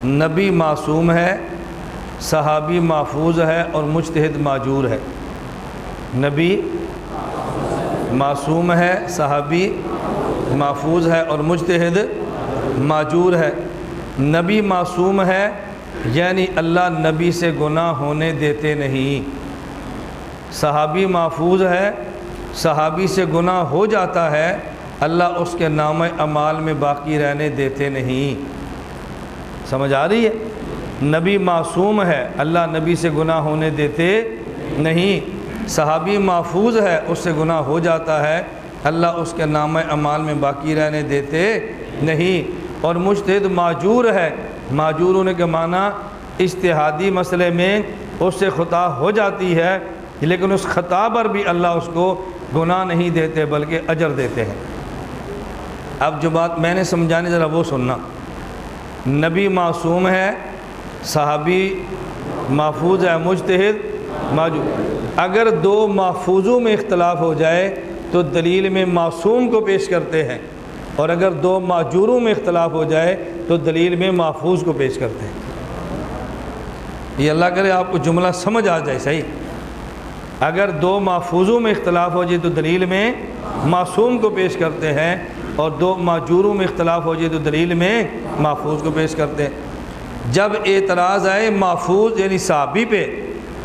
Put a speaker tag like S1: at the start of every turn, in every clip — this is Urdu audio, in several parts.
S1: نبی معصوم ہے، صحابی محفوظ ہے اور مجتہد معجور ہے۔ نبی معصوم ہے، صحابی محفوظ ہے اور مجتہد معجور ہے۔ نبی معصوم ہے یعنی اللہ نبی سے گناہ ہونے دیتے نہیں۔ صحابی محفوظ ہے، صحابی سے گناہ ہو جاتا ہے، اللہ اس کے نامہ اعمال میں باقی رہنے دیتے نہیں۔ سمجھ آ رہی ہے؟ نبی معصوم ہے، اللہ نبی سے گناہ ہونے دیتے نہیں۔ صحابی محفوظ ہے، اس سے گناہ ہو جاتا ہے، اللہ اس کے نامہ اعمال میں باقی رہنے دیتے نہیں۔ اور مجتہد معجور ہے، معجور ہونے کے معنی اجتہادی مسئلے میں اس سے خطا ہو جاتی ہے، لیکن اس خطا پر بھی اللہ اس کو گناہ نہیں دیتے بلکہ اجر دیتے ہیں۔ اب جو بات میں نے سمجھانی ذرا وہ سننا۔ نبی معصوم ہے، صحابی محفوظ ہے، مجتہد معجور۔ اگر دو محفوظوں میں اختلاف ہو جائے تو دلیل میں معصوم کو پیش کرتے ہیں، اور اگر دو معجوروں میں اختلاف ہو جائے تو دلیل میں محفوظ کو پیش کرتے ہیں۔ یہ اللہ کرے آپ کو جملہ سمجھ آ جائے صحیح۔ اگر دو محفوظوں میں اختلاف ہو جائے تو دلیل میں معصوم کو پیش کرتے ہیں، اور دو معجوروں میں اختلاف ہو جائے تو دلیل میں محفوظ کو پیش کرتے ہیں۔ جب اعتراض آئے محفوظ یعنی صحابی پہ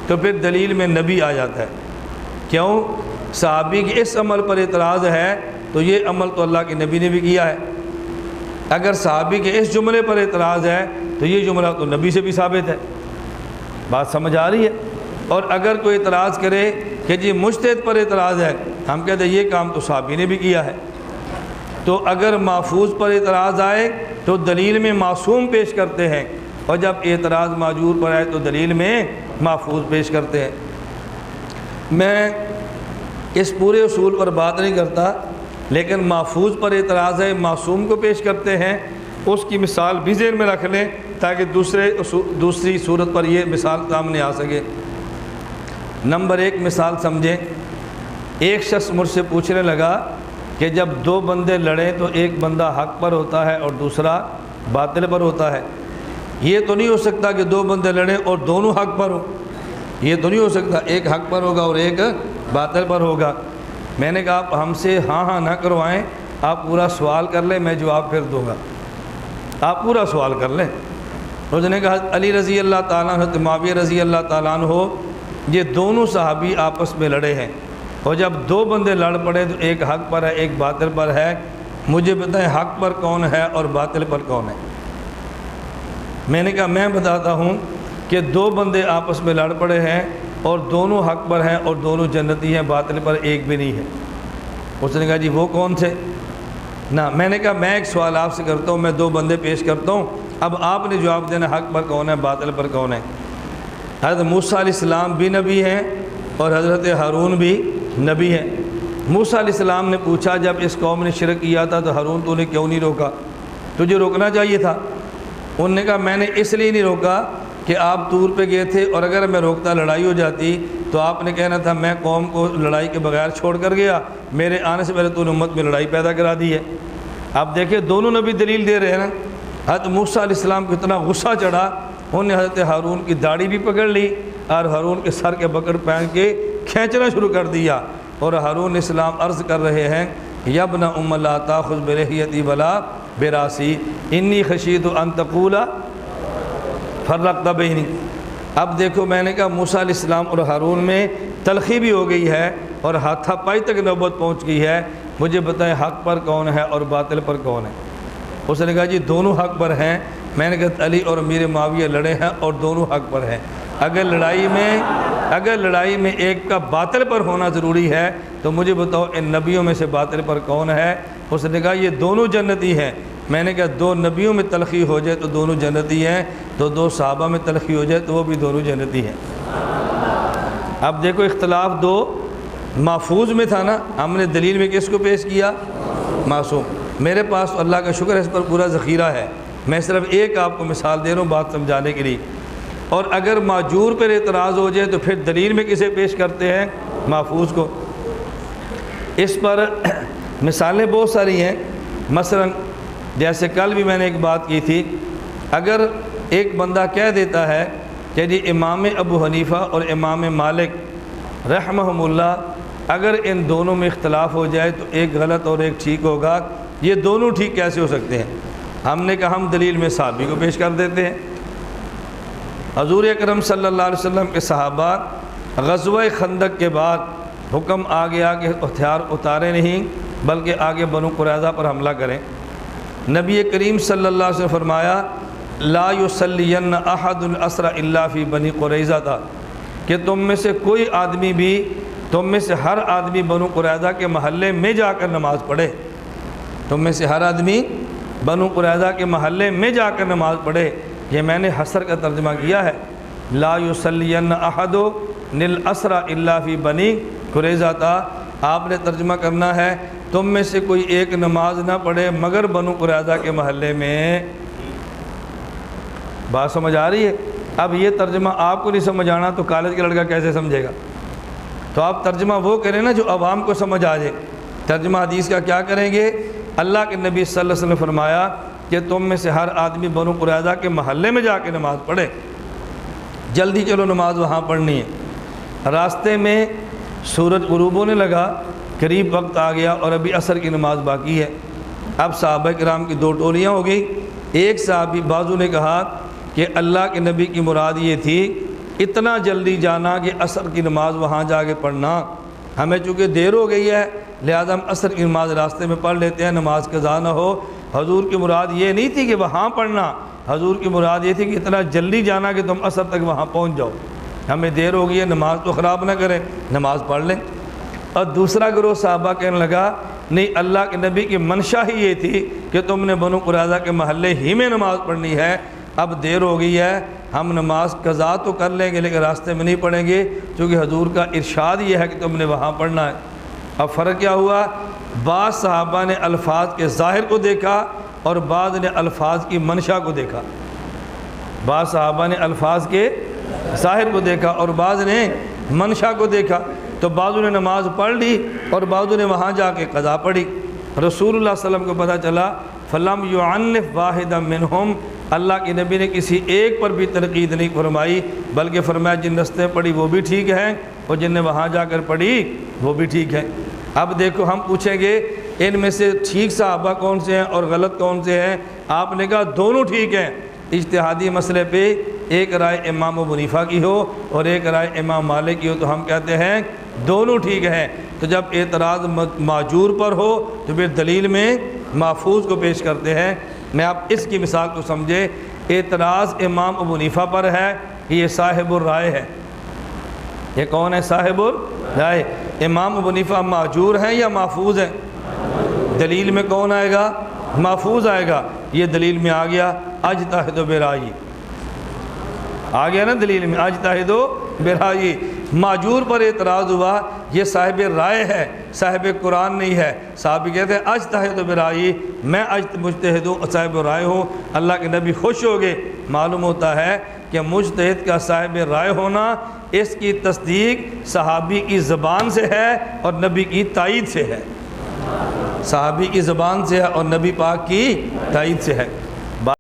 S1: تو پھر دلیل میں نبی آ جاتا ہے۔ کیوں؟ صحابی کے اس عمل پر اعتراض ہے تو یہ عمل تو اللہ کے نبی نے بھی کیا ہے۔ اگر صحابی کے اس جملے پر اعتراض ہے تو یہ جملہ تو نبی سے بھی ثابت ہے۔ بات سمجھ آ رہی ہے؟ اور اگر کوئی اعتراض کرے کہ جی مجتہد پر اعتراض ہے، ہم کہتے ہیں یہ کام تو صحابی نے بھی کیا ہے۔ تو اگر محفوظ پر اعتراض آئے تو دلیل میں معصوم پیش کرتے ہیں، اور جب اعتراض معجور پر آئے تو دلیل میں محفوظ پیش کرتے ہیں۔ میں اس پورے اصول پر بات نہیں کرتا، لیکن محفوظ پر اعتراض ہے، معصوم کو پیش کرتے ہیں، اس کی مثال بھی ذہن میں رکھ لیں تاکہ دوسری صورت پر یہ مثال سامنے آ سکے۔ نمبر ایک مثال سمجھیں۔ ایک شخص مجھ سے پوچھنے لگا کہ جب دو بندے لڑیں تو ایک بندہ حق پر ہوتا ہے اور دوسرا باطل پر ہوتا ہے۔ یہ تو نہیں ہو سکتا کہ دو بندے لڑیں اور دونوں حق پر ہوں، یہ تو نہیں ہو سکتا، ایک حق پر ہوگا اور ایک باطل پر ہوگا۔ میں نے کہا آپ ہم سے ہاں نہ کروائیں، آپ پورا سوال کر لیں، میں جواب پھر دوں گا، آپ پورا سوال کر لیں۔ اس نے کہا علی رضی اللہ تعالیٰ عنہ، معاویہ رضی اللہ تعالیٰ عنہ، یہ دونوں صحابی آپس میں لڑے ہیں، اور جب دو بندے لڑ پڑے تو ایک حق پر ہے ایک باطل پر ہے، مجھے بتائیں حق پر کون ہے اور باطل پر کون ہے؟ میں نے کہا میں بتاتا ہوں کہ دو بندے آپس میں لڑ پڑے ہیں اور دونوں حق پر ہیں اور دونوں جنتی ہیں، باطل پر ایک بھی نہیں ہے۔ اس نے کہا جی وہ کون تھے؟ نہ، میں نے کہا میں ایک سوال آپ سے کرتا ہوں، میں دو بندے پیش کرتا ہوں، اب آپ نے جواب دینا حق پر کون ہے باطل پر کون ہے۔ حضرت موسیٰ علیہ السلام بھی نبی ہیں اور حضرت ہارون بھی نبی ہیں۔ موسیٰ علیہ السلام نے پوچھا جب اس قوم نے شرک کیا تھا تو ہارون تو نے کیوں نہیں روکا؟ تجھے روکنا چاہیے تھا۔ انہوں نے کہا میں نے اس لیے نہیں روکا کہ آپ طور پہ گئے تھے، اور اگر میں روکتا لڑائی ہو جاتی تو آپ نے کہنا تھا میں قوم کو لڑائی کے بغیر چھوڑ کر گیا، میرے آنے سے پہلے تو نے امت میں لڑائی پیدا کرا دی ہے۔ آپ دیکھیں دونوں نبی دلیل دے رہے ہیں نا۔ حضرت موسیٰ علیہ السلام کو اتنا غصہ چڑھا، انہوں نے حضرت ہارون کی داڑھی بھی پکڑ لی اور ہارون کے سر کے بکر پہن کے کھینچنا شروع کر دیا، اور ہارون علیہ السلام عرض کر رہے ہیں یا ابن ام لا تاخذ بلحیتی ولا براسی انی خشیت ان تقول فرقت بینی۔ اب دیکھو میں نے کہا موسیٰ علیہ السلام اور ہارون میں تلخی بھی ہو گئی ہے اور ہاتھا پائی تک نوبت پہنچ گئی ہے، مجھے بتائیں حق پر کون ہے اور باطل پر کون ہے؟ اس نے کہا جی دونوں حق پر ہیں۔ میں نے کہا علی اور امیر معاویہ لڑے ہیں اور دونوں حق پر ہیں، اگر لڑائی میں ایک کا باطل پر ہونا ضروری ہے تو مجھے بتاؤ ان نبیوں میں سے باطل پر کون ہے؟ اس نے کہا یہ دونوں جنتی ہیں۔ میں نے کہا دو نبیوں میں تلخی ہو جائے تو دونوں جنتی ہیں، تو دو صحابہ میں تلخی ہو جائے تو وہ بھی دونوں جنتی ہیں۔ اب دیکھو اختلاف دو محفوظ میں تھا نا، ہم نے دلیل میں کس کو پیش کیا؟ معصوم۔ میرے پاس تو اللہ کا شکر ہے اس پر پورا ذخیرہ ہے، میں صرف ایک آپ کو مثال دے رہا ہوں بات سمجھانے کے لیے۔ اور اگر معجور پر اعتراض ہو جائے تو پھر دلیل میں کسے پیش کرتے ہیں؟ محفوظ کو۔ اس پر مثالیں بہت ساری ہیں، مثلا جیسے کل بھی میں نے ایک بات کی تھی، اگر ایک بندہ کہہ دیتا ہے کہ جی امام ابو حنیفہ اور امام مالک رحمہم اللہ اگر ان دونوں میں اختلاف ہو جائے تو ایک غلط اور ایک ٹھیک ہوگا، یہ دونوں ٹھیک کیسے ہو سکتے ہیں؟ ہم نے کہا ہم دلیل میں صحابی کو پیش کر دیتے ہیں۔ حضور اکرم صلی اللہ علیہ وسلم کے صحابہ غزوہ خندق کے بعد حکم آگے ہتھیار اتارے نہیں بلکہ آگے بنو قریظہ پر حملہ کریں۔ نبی کریم صلی اللہ علیہ وسلم فرمایا لا یصلین احد العصر الا فی بنی قریظہ تھا کہ تم میں سے کوئی آدمی بھی، تم میں سے ہر آدمی بنو قریظہ کے محلے میں جا کر نماز پڑھے، تم میں سے ہر آدمی بنو قریظہ کے محلے میں جا کر نماز پڑھے۔ یہ میں نے حصر کا ترجمہ کیا ہے، لا یصلین احد العصر الا فی بنی قریظہ تھا، آپ نے ترجمہ کرنا ہے تم میں سے کوئی ایک نماز نہ پڑھے مگر بنو قریظہ کے محلے میں۔ بات سمجھ آ رہی ہے؟ اب یہ ترجمہ آپ کو نہیں سمجھ آنا تو کالج کا لڑکا کیسے سمجھے گا؟ تو آپ ترجمہ وہ کریں نا جو عوام کو سمجھ آ جائے۔ ترجمہ حدیث کا کیا کریں گے؟ اللہ کے نبی صلی اللہ علیہ وسلم نے فرمایا کہ تم میں سے ہر آدمی بنو قریظہ کے محلے میں جا کے نماز پڑھے، جلدی چلو نماز وہاں پڑھنی ہے۔ راستے میں سورج غروب ہونے لگا، قریب وقت آ گیا اور ابھی عصر کی نماز باقی ہے۔ اب صحابہ کرام کی دو ٹولیاں ہو گئی۔ ایک صحابی بعضوں نے کہا کہ اللہ کے نبی کی مراد یہ تھی اتنا جلدی جانا کہ عصر کی نماز وہاں جا کے پڑھنا، ہمیں چونکہ دیر ہو گئی ہے لہذا ہم عصر کی نماز راستے میں پڑھ لیتے ہیں، نماز قضا نہ ہو۔ حضور کی مراد یہ نہیں تھی کہ وہاں پڑھنا، حضور کی مراد یہ تھی کہ اتنا جلدی جانا کہ تم عصر تک وہاں پہنچ جاؤ، ہمیں دیر ہو گئی ہے نماز تو خراب نہ کریں، نماز پڑھ لیں۔ اور دوسرا گروہ صحابہ کہنے لگا نہیں، اللہ کے نبی کی منشا ہی یہ تھی کہ تم نے بنو قریظہ کے محلے ہی میں نماز پڑھنی ہے، اب دیر ہو گئی ہے، ہم نماز قضا تو کر لیں گے لیکن راستے میں نہیں پڑھیں گے چونکہ حضور کا ارشاد یہ ہے کہ تم نے وہاں پڑھنا ہے۔ اب فرق کیا ہوا؟ بعض صحابہ نے الفاظ کے ظاہر کو دیکھا اور بعض نے الفاظ کی منشا کو دیکھا۔ بعض صحابہ نے الفاظ کے ظاہر کو دیکھا اور بعض نے منشا کو دیکھا، تو بعضوں نے نماز پڑھ لی اور بعضوں نے وہاں جا کے قضا پڑھی۔ رسول اللہ صلی اللہ علیہ وسلم کو پتہ چلا فلم یعنف واحدا منہم، اللہ کے نبی نے کسی ایک پر بھی تنقید نہیں فرمائی بلکہ فرمایا جن رستے پڑھی وہ بھی ٹھیک ہیں اور جن نے وہاں جا کر پڑھی وہ بھی ٹھیک ہے۔ اب دیکھو ہم پوچھیں گے ان میں سے ٹھیک صحابہ کون سے ہیں اور غلط کون سے ہیں؟ آپ نے کہا دونوں ٹھیک ہیں۔ اجتہادی مسئلے پہ ایک رائے امام ابو حنیفہ کی ہو اور ایک رائے امام مالک کی ہو تو ہم کہتے ہیں دونوں ٹھیک ہیں۔ تو جب اعتراض معجور پر ہو تو پھر دلیل میں محفوظ کو پیش کرتے ہیں۔ میں آپ اس کی مثال کو سمجھے، اعتراض امام ابو حنیفہ پر ہے کہ یہ صاحب الرائے ہے۔ یہ کون ہے صاحب الرائے؟ امام ابو حنیفہ معجور ہیں یا محفوظ ہیں؟ دلیل میں کون آئے گا؟ محفوظ آئے گا۔ یہ دلیل میں آ گیا اجتہد برائے، آ گیا نا دلیل میں اجتہد برائے۔ معجور پر اعتراض ہوا یہ صاحب رائے ہے، صاحب قرآن نہیں ہے۔ صحابی کہتے ہیں اجتہد برائے، میں مجتہد ہوں، صاحب رائے ہوں۔ اللہ کے نبی خوش ہو گئے۔ معلوم ہوتا ہے کہ مجتہد کا صاحب رائے ہونا اس کی تصدیق صحابی کی زبان سے ہے اور نبی کی تائید سے ہے، صحابی کی زبان سے ہے اور نبی پاک کی تائید سے ہے۔